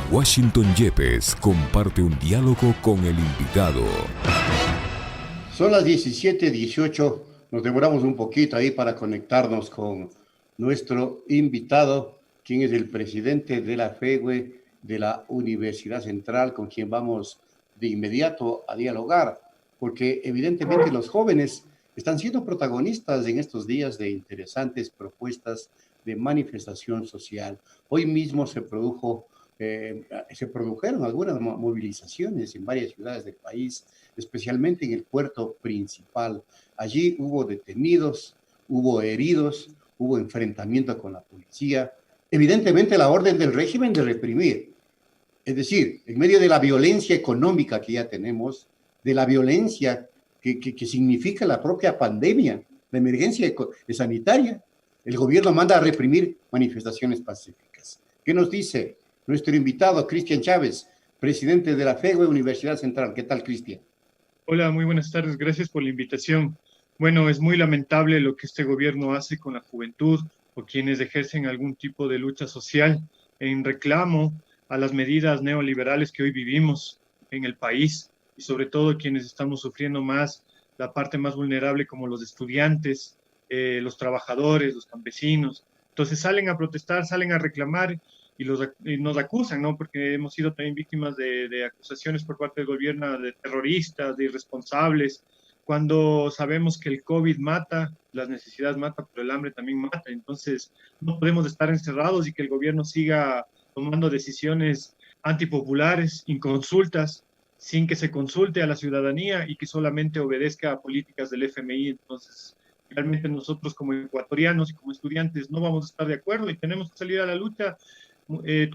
Washington Yepes comparte un diálogo con el invitado. Son las 17:18. Nos demoramos un poquito ahí para conectarnos con nuestro invitado, quien es el presidente de la FEWE de la Universidad Central, con quien vamos de inmediato a dialogar, porque evidentemente los jóvenes están siendo protagonistas en estos días de interesantes propuestas de manifestación social. Hoy mismo se produjeron algunas movilizaciones en varias ciudades del país, especialmente en el puerto principal. Allí hubo detenidos, hubo heridos, hubo enfrentamiento con la policía. Evidentemente la orden del régimen de reprimir. Es decir, en medio de la violencia económica que ya tenemos, de la violencia que significa la propia pandemia, la emergencia sanitaria, el gobierno manda a reprimir manifestaciones pacíficas. ¿Qué nos dice nuestro invitado, Cristian Chávez, presidente de la FEWE Universidad Central? ¿Qué tal, Cristian? Hola, muy buenas tardes. Gracias por la invitación. Bueno, es muy lamentable lo que este gobierno hace con la juventud o quienes ejercen algún tipo de lucha social en reclamo a las medidas neoliberales que hoy vivimos en el país y sobre todo quienes estamos sufriendo más la parte más vulnerable como los estudiantes, los trabajadores, los campesinos. Entonces salen a protestar, salen a reclamar y nos acusan, ¿no? Porque hemos sido también víctimas de acusaciones por parte del gobierno de terroristas, de irresponsables, cuando sabemos que el COVID mata, las necesidades matan, pero el hambre también mata. Entonces, no podemos estar encerrados y que el gobierno siga tomando decisiones antipopulares, inconsultas, sin que se consulte a la ciudadanía y que solamente obedezca a políticas del FMI. Entonces, realmente nosotros como ecuatorianos y como estudiantes no vamos a estar de acuerdo y tenemos que salir a la lucha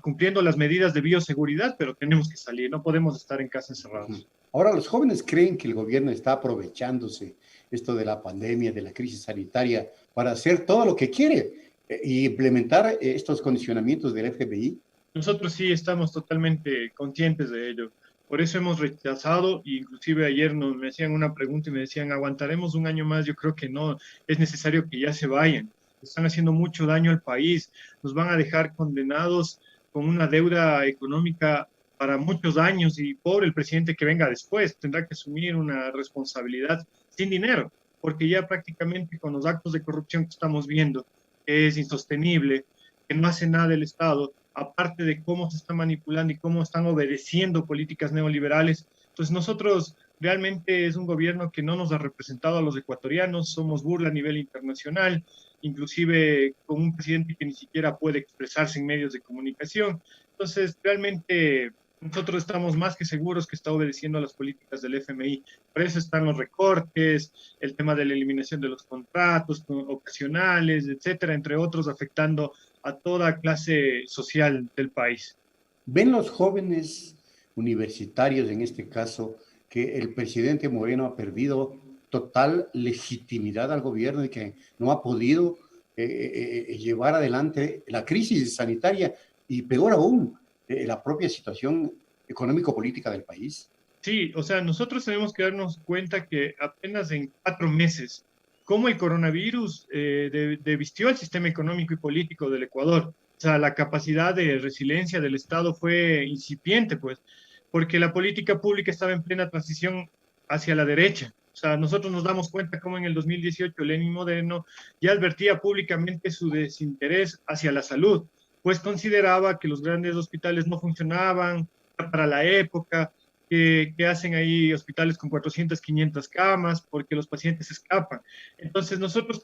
cumpliendo las medidas de bioseguridad, pero tenemos que salir, no podemos estar en casa encerrados. Ahora, los jóvenes creen que el gobierno está aprovechándose esto de la pandemia, de la crisis sanitaria, para hacer todo lo que quiere y implementar estos condicionamientos del FBI. Nosotros sí estamos totalmente conscientes de ello. Por eso hemos rechazado, e inclusive ayer me hacían una pregunta y me decían, ¿aguantaremos un año más? Yo creo que no, es necesario que ya se vayan. Están haciendo mucho daño al país, nos van a dejar condenados con una deuda económica para muchos años y pobre el presidente que venga después tendrá que asumir una responsabilidad sin dinero, porque ya prácticamente con los actos de corrupción que estamos viendo, que es insostenible, que no hace nada el Estado, aparte de cómo se está manipulando y cómo están obedeciendo políticas neoliberales. Entonces nosotros realmente es un gobierno que no nos ha representado a los ecuatorianos, somos burla a nivel internacional, inclusive con un presidente que ni siquiera puede expresarse en medios de comunicación. Entonces realmente nosotros estamos más que seguros que está obedeciendo a las políticas del FMI. Por eso están los recortes, el tema de la eliminación de los contratos ocasionales, etcétera, entre otros, afectando a toda clase social del país. ¿Ven los jóvenes universitarios, en este caso, que el presidente Moreno ha perdido total legitimidad al gobierno y que no ha podido llevar adelante la crisis sanitaria y, peor aún, la propia situación económico-política del país? Sí, o sea, nosotros tenemos que darnos cuenta que apenas en 4 meses, cómo el coronavirus devistió el sistema económico y político del Ecuador. O sea, la capacidad de resiliencia del Estado fue incipiente, pues, porque la política pública estaba en plena transición hacia la derecha. O sea, nosotros nos damos cuenta cómo en el 2018 Lenin Moreno ya advertía públicamente su desinterés hacia la salud, pues consideraba que los grandes hospitales no funcionaban para la época, que hacen ahí hospitales con 400, 500 camas, porque los pacientes escapan. Entonces nosotros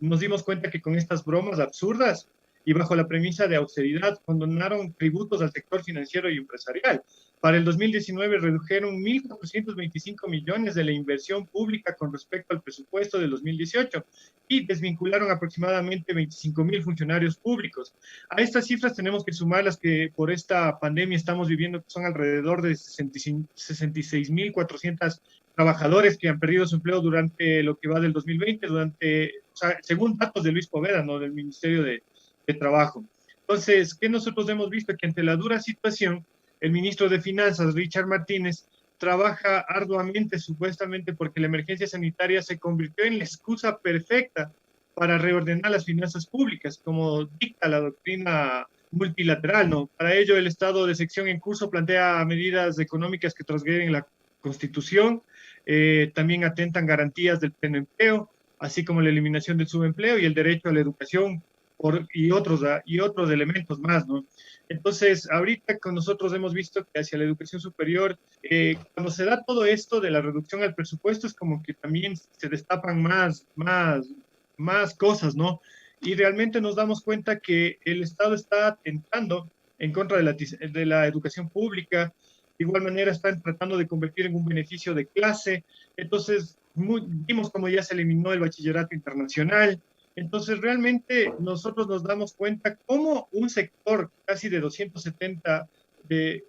nos dimos cuenta que con estas bromas absurdas y bajo la premisa de austeridad condonaron tributos al sector financiero y empresarial. Para el 2019 redujeron 1.425 millones de la inversión pública con respecto al presupuesto del 2018 y desvincularon aproximadamente 25.000 funcionarios públicos. A estas cifras tenemos que sumar las que por esta pandemia estamos viviendo, que son alrededor de 66.400 trabajadores que han perdido su empleo durante lo que va del 2020, o sea, según datos de Luis Poveda, ¿no? Del Ministerio de Trabajo. Entonces, ¿qué nosotros hemos visto? Que ante la dura situación, el ministro de Finanzas, Richard Martínez, trabaja arduamente, supuestamente, porque la emergencia sanitaria se convirtió en la excusa perfecta para reordenar las finanzas públicas, como dicta la doctrina multilateral, ¿no? Para ello, el estado de sección en curso plantea medidas económicas que transgreden la Constitución, también atentan garantías del pleno empleo, así como la eliminación del subempleo y el derecho a la educación y otros elementos más, ¿no? Entonces, ahorita con nosotros hemos visto que hacia la educación superior, cuando se da todo esto de la reducción al presupuesto, es como que también se destapan más cosas, ¿no? Y realmente nos damos cuenta que el Estado está atentando en contra de la educación pública, de igual manera están tratando de convertir en un beneficio de clase, entonces vimos como ya se eliminó el bachillerato internacional, entonces realmente nosotros nos damos cuenta cómo un sector casi de 270 de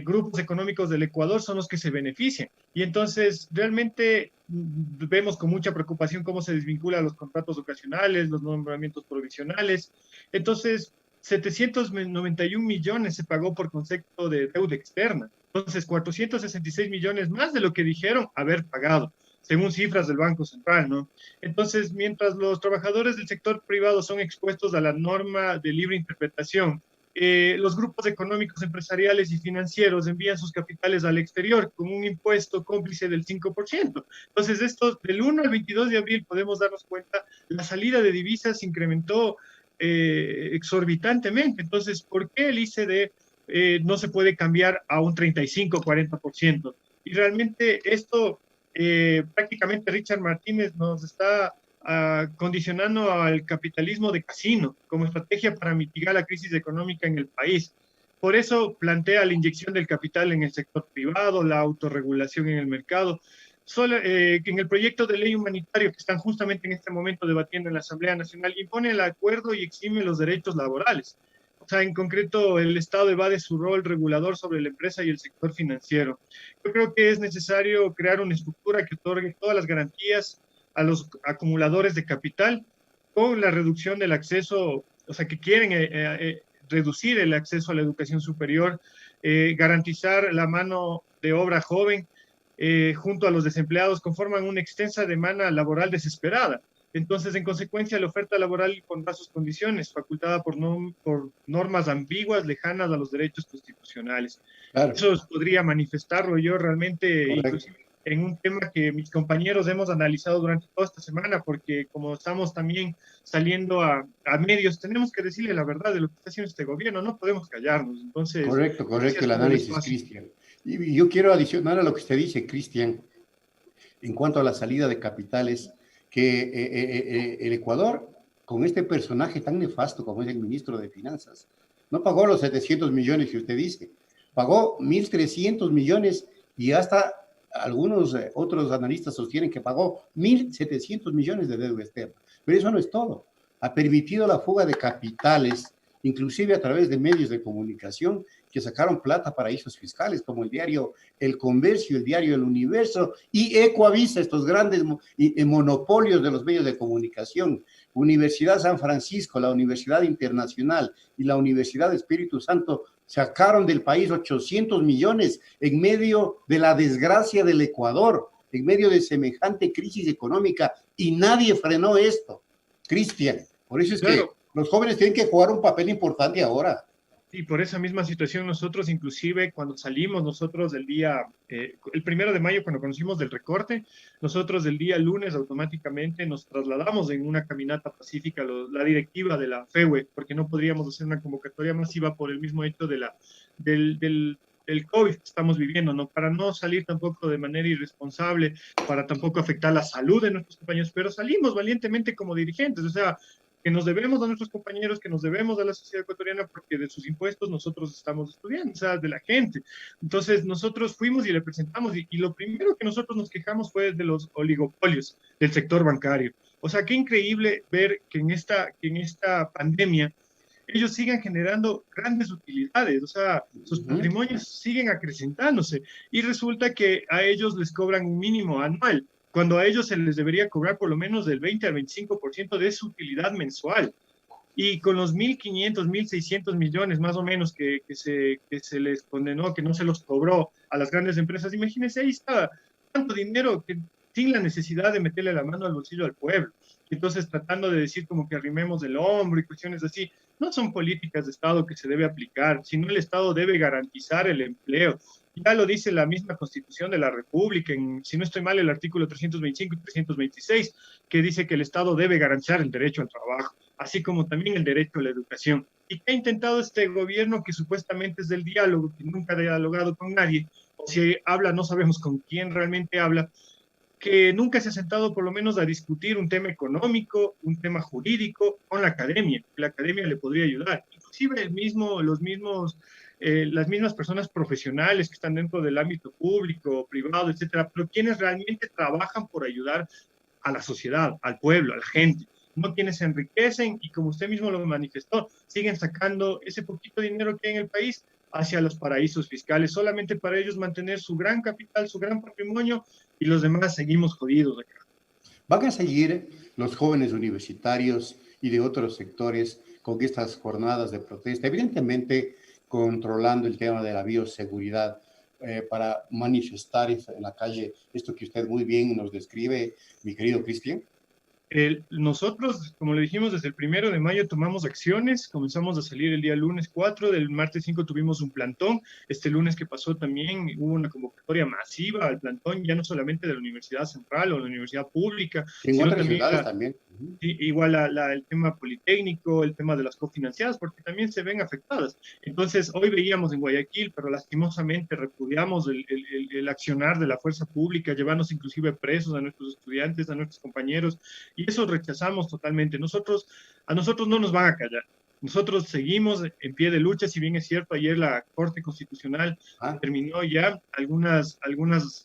grupos económicos del Ecuador son los que se benefician. Y entonces realmente vemos con mucha preocupación cómo se desvincula los contratos ocasionales, los nombramientos provisionales. Entonces, 791 millones se pagó por concepto de deuda externa. Entonces, 466 millones más de lo que dijeron haber pagado, según cifras del Banco Central, ¿no? Entonces, mientras los trabajadores del sector privado son expuestos a la norma de libre interpretación, los grupos económicos, empresariales y financieros envían sus capitales al exterior con un impuesto cómplice del 5%. Entonces, esto del 1 al 22 de abril podemos darnos cuenta, la salida de divisas se incrementó exorbitantemente. Entonces, ¿por qué el ICD no se puede cambiar a un 35-40%? Y realmente esto, prácticamente Richard Martínez nos está condicionando al capitalismo de casino como estrategia para mitigar la crisis económica en el país. Por eso plantea la inyección del capital en el sector privado, la autorregulación en el mercado. En el proyecto de ley humanitario que están justamente en este momento debatiendo en la Asamblea Nacional, impone el acuerdo y exime los derechos laborales. O sea, en concreto, el Estado evade su rol regulador sobre la empresa y el sector financiero. Yo creo que es necesario crear una estructura que otorgue todas las garantías a los acumuladores de capital con la reducción del acceso, o sea, que quieren reducir el acceso a la educación superior, garantizar la mano de obra joven junto a los desempleados, conforman una extensa demanda laboral desesperada. Entonces, en consecuencia, la oferta laboral pondrá sus condiciones, facultada por normas ambiguas, lejanas a los derechos constitucionales. Claro, Eso podría manifestarlo yo realmente, correcto. inclusive en un tema que mis compañeros hemos analizado durante toda esta semana, porque como estamos también saliendo a medios, tenemos que decirle la verdad de lo que está haciendo este gobierno, no podemos callarnos. Entonces, Correcto, correcto gracias el por el análisis, espacio. Cristian. Y yo quiero adicionar a lo que usted dice, Cristian, en cuanto a la salida de capitales, que el Ecuador, con este personaje tan nefasto como es el ministro de Finanzas, no pagó los 700 millones que usted dice, pagó 1.300 millones y hasta algunos otros analistas sostienen que pagó 1.700 millones de deuda externa. Pero eso no es todo. Ha permitido la fuga de capitales, inclusive a través de medios de comunicación que sacaron plata a paraísos fiscales, como el diario El Comercio, el diario El Universo y Ecoavisa, estos grandes monopolios de los medios de comunicación. Universidad San Francisco, la Universidad Internacional y la Universidad Espíritu Santo sacaron del país 800 millones en medio de la desgracia del Ecuador, en medio de semejante crisis económica, y nadie frenó esto. Cristian, por eso es Claro, que los jóvenes tienen que jugar un papel importante ahora. y por esa misma situación nosotros, inclusive cuando salimos nosotros del día, el 1 de mayo cuando conocimos del recorte, nosotros del día lunes automáticamente nos trasladamos en una caminata pacífica, la directiva de la FEWE, porque no podríamos hacer una convocatoria masiva por el mismo hecho del COVID que estamos viviendo, ¿no? Para no salir tampoco de manera irresponsable, para tampoco afectar la salud de nuestros compañeros, pero salimos valientemente como dirigentes, o sea, que nos debemos a nuestros compañeros, que nos debemos a la sociedad ecuatoriana, porque de sus impuestos nosotros estamos estudiando, o sea, de la gente. Entonces, nosotros fuimos y le presentamos, y lo primero que nosotros nos quejamos fue de los oligopolios del sector bancario. O sea, qué increíble ver que en esta pandemia ellos sigan generando grandes utilidades, o sea, sus patrimonios siguen acrecentándose, y resulta que a ellos les cobran un mínimo anual, cuando a ellos se les debería cobrar por lo menos del 20 al 25% de su utilidad mensual. Y con los 1.500, 1.600 millones más o menos que se les condenó, que no se los cobró a las grandes empresas, imagínense, ahí está tanto dinero que sin la necesidad de meterle la mano al bolsillo al pueblo. Entonces, tratando de decir como que arrimemos el hombro y cuestiones así, no son políticas de Estado que se debe aplicar, sino el Estado debe garantizar el empleo. Ya lo dice la misma Constitución de la República, si no estoy mal, el artículo 325 y 326, que dice que el Estado debe garantizar el derecho al trabajo, así como también el derecho a la educación. ¿Y qué ha intentado este gobierno que supuestamente es del diálogo, que nunca ha dialogado con nadie? O si habla, no sabemos con quién realmente habla, que nunca se ha sentado por lo menos a discutir un tema económico, un tema jurídico con la academia. La academia le podría ayudar. Inclusive las mismas personas profesionales que están dentro del ámbito público, privado, etcétera, pero quienes realmente trabajan por ayudar a la sociedad, al pueblo, a la gente, no quienes se enriquecen y, como usted mismo lo manifestó, siguen sacando ese poquito de dinero que hay en el país hacia los paraísos fiscales, solamente para ellos mantener su gran capital, su gran patrimonio, y los demás seguimos jodidos acá. ¿Van a seguir los jóvenes universitarios y de otros sectores con estas jornadas de protesta? Evidentemente, controlando el tema de la bioseguridad para manifestar en la calle esto que usted muy bien nos describe, mi querido Cristian. Nosotros, como le dijimos, desde el 1 de mayo tomamos acciones, comenzamos a salir el día lunes 4, del martes 5 tuvimos un plantón, este lunes que pasó también hubo una convocatoria masiva al plantón, ya no solamente de la Universidad Central o la Universidad Pública, En sino otras también ciudades también. igual el tema politécnico, el tema de las cofinanciadas, porque también se ven afectadas. Entonces, hoy veíamos en Guayaquil, pero lastimosamente repudiamos el accionar de la fuerza pública, llevarnos inclusive presos a nuestros estudiantes, a nuestros compañeros, y eso rechazamos totalmente. A nosotros no nos van a callar. Nosotros seguimos en pie de lucha, si bien es cierto, ayer la Corte Constitucional determinó ya algunas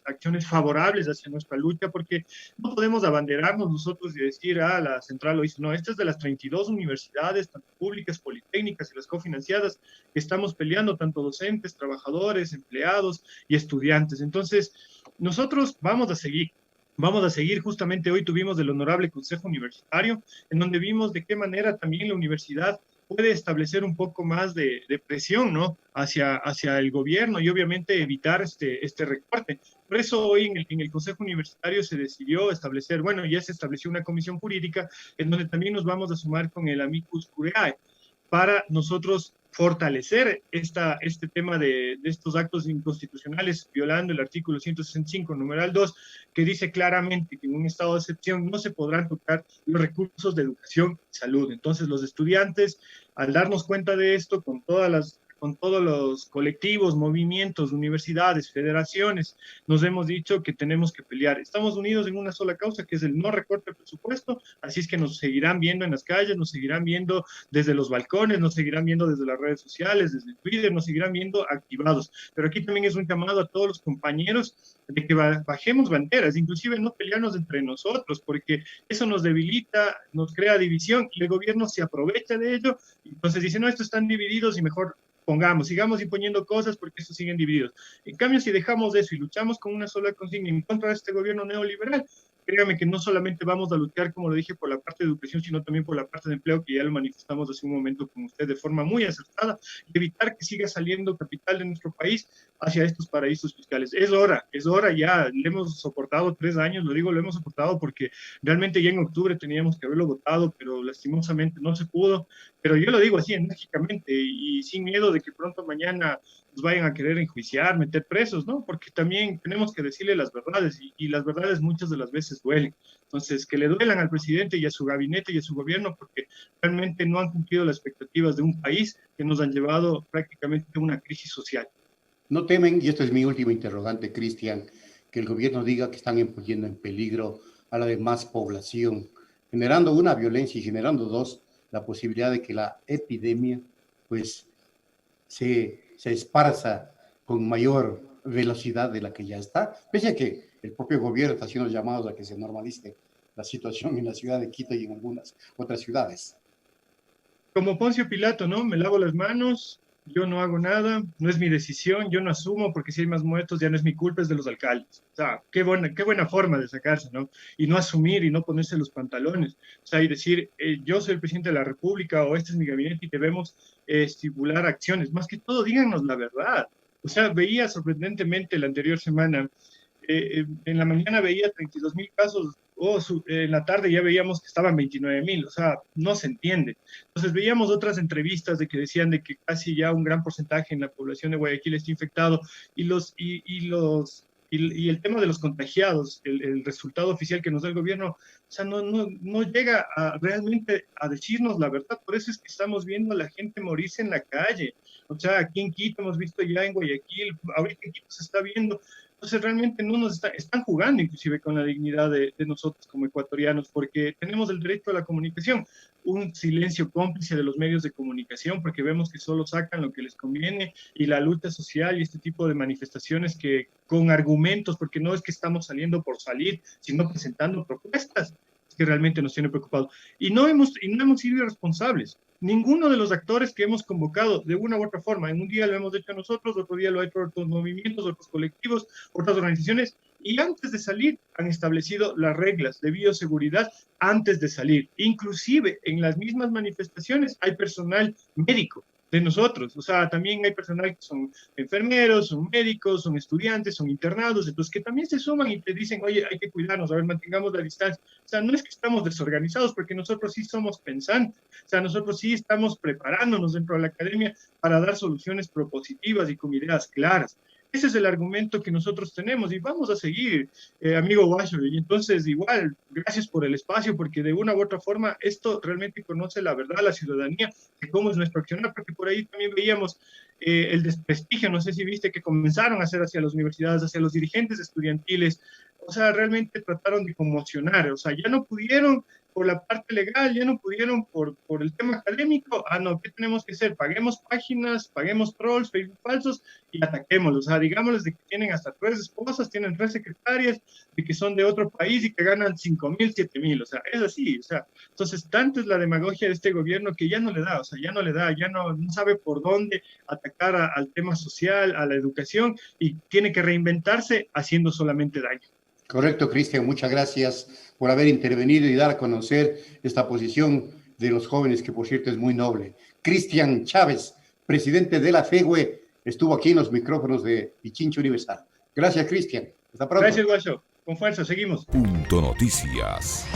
acciones favorables hacia nuestra lucha, porque no podemos abanderarnos nosotros y decir, la central lo hizo. No, esta es de las 32 universidades, tanto públicas, politécnicas y las cofinanciadas, que estamos peleando, tanto docentes, trabajadores, empleados y estudiantes. Entonces, nosotros vamos a seguir. Vamos a seguir, justamente hoy tuvimos el Honorable Consejo Universitario, en donde vimos de qué manera también la universidad puede establecer un poco más de presión, ¿no? hacia el gobierno y obviamente evitar este recorte. Por eso hoy en el Consejo Universitario se decidió establecer, bueno, ya se estableció una comisión jurídica en donde también nos vamos a sumar con el amicus curiae para nosotros fortalecer este tema de estos actos inconstitucionales, violando el artículo 165, numeral 2, que dice claramente que en un estado de excepción no se podrán tocar los recursos de educación y salud. Entonces, los estudiantes, al darnos cuenta de esto, con todos los colectivos, movimientos, universidades, federaciones, nos hemos dicho que tenemos que pelear. Estamos unidos en una sola causa, que es el no recorte del presupuesto, así es que nos seguirán viendo en las calles, nos seguirán viendo desde los balcones, nos seguirán viendo desde las redes sociales, desde Twitter, nos seguirán viendo activados. Pero aquí también es un llamado a todos los compañeros de que bajemos banderas, inclusive no pelearnos entre nosotros, porque eso nos debilita, nos crea división y el gobierno se aprovecha de ello. Entonces dice, no, estos están divididos y mejor sigamos imponiendo cosas porque estos siguen divididos. En cambio, si dejamos eso y luchamos con una sola consigna en contra de este gobierno neoliberal, créame que no solamente vamos a luchar, como lo dije, por la parte de educación, sino también por la parte de empleo, que ya lo manifestamos hace un momento con usted de forma muy acertada, y evitar que siga saliendo capital de nuestro país hacia estos paraísos fiscales. Es hora ya, le hemos soportado 3 años, lo digo, lo hemos soportado porque realmente ya en octubre teníamos que haberlo votado, pero lastimosamente no se pudo, pero yo lo digo así enérgicamente y sin miedo de que pronto mañana nos vayan a querer enjuiciar, meter presos, ¿no? Porque también tenemos que decirle las verdades y las verdades muchas de las veces duelen. Entonces, que le duelan al presidente y a su gabinete y a su gobierno porque realmente no han cumplido las expectativas de un país que nos han llevado prácticamente a una crisis social. ¿No temen, y esto es mi último interrogante, Cristian, que el gobierno diga que están poniendo en peligro a la demás población, generando una violencia y generando dos, la posibilidad de que la epidemia pues se esparza con mayor velocidad de la que ya está, pese a que el propio gobierno está haciendo llamados a que se normalice la situación en la ciudad de Quito y en algunas otras ciudades? Como Poncio Pilato, ¿no? Me lavo las manos, yo no hago nada, no es mi decisión, yo no asumo porque si hay más muertos ya no es mi culpa, es de los alcaldes. O sea, qué buena forma de sacarse, ¿no? Y no asumir y no ponerse los pantalones. O sea, y decir, yo soy el presidente de la República o este es mi gabinete y debemos estipular acciones. Más que todo, díganos la verdad. O sea, veía sorprendentemente la anterior semana en la mañana veía 32.000 casos, en la tarde ya veíamos que estaban 29.000, o sea, no se entiende. Entonces veíamos otras entrevistas de que decían de que casi ya un gran porcentaje en la población de Guayaquil está infectado y el tema de los contagiados, el resultado oficial que nos da el gobierno, o sea, no llega realmente a decirnos la verdad. Por eso es que estamos viendo a la gente morirse en la calle. O sea, aquí en Quito hemos visto ya en Guayaquil, ahorita en Quito se está viendo. Entonces realmente no nos están jugando inclusive con la dignidad de nosotros como ecuatorianos, porque tenemos el derecho a la comunicación, un silencio cómplice de los medios de comunicación, porque vemos que solo sacan lo que les conviene, y la lucha social y este tipo de manifestaciones que con argumentos, porque no es que estamos saliendo por salir, sino presentando propuestas que realmente nos tiene preocupados. Y no hemos sido irresponsables. Ninguno de los actores que hemos convocado de una u otra forma, en un día lo hemos hecho nosotros, otro día lo han hecho otros movimientos, otros colectivos, otras organizaciones, y antes de salir han establecido las reglas de bioseguridad antes de salir. Inclusive en las mismas manifestaciones hay personal médico de nosotros, o sea, también hay personal que son enfermeros, son médicos, son estudiantes, son internados, entonces que también se suman y te dicen, oye, hay que cuidarnos, a ver, mantengamos la distancia. O sea, no es que estamos desorganizados, porque nosotros sí somos pensantes, o sea, nosotros sí estamos preparándonos dentro de la academia para dar soluciones propositivas y con ideas claras. Ese es el argumento que nosotros tenemos y vamos a seguir, amigo Guacho. Y entonces, igual, gracias por el espacio, porque de una u otra forma esto realmente conoce la verdad a la ciudadanía de cómo es nuestro accionar, porque por ahí también veíamos el desprestigio, no sé si viste, que comenzaron a hacer hacia las universidades, hacia los dirigentes estudiantiles. O sea, realmente trataron de conmocionar, o sea, ya no pudieron por la parte legal, ya no pudieron por el tema académico. Ah, no, ¿qué tenemos que hacer? Paguemos páginas, paguemos trolls, Facebook falsos y ataquémoslos. O sea, digámosles de que tienen hasta 3 esposas, tienen 3 secretarias, de que son de otro país y que ganan 5.000, 7.000. O sea, es así. O sea, entonces, tanto es la demagogia de este gobierno que ya no le da, o sea, ya no le da, ya no sabe por dónde atacar al tema social, a la educación, y tiene que reinventarse haciendo solamente daño. Correcto, Cristian, muchas gracias por haber intervenido y dar a conocer esta posición de los jóvenes, que por cierto es muy noble. Cristian Chávez, presidente de la FEGUE, estuvo aquí en los micrófonos de Pichincha Universal. Gracias, Cristian. Hasta pronto. Gracias, Guacho. Con fuerza, seguimos. Punto Noticias.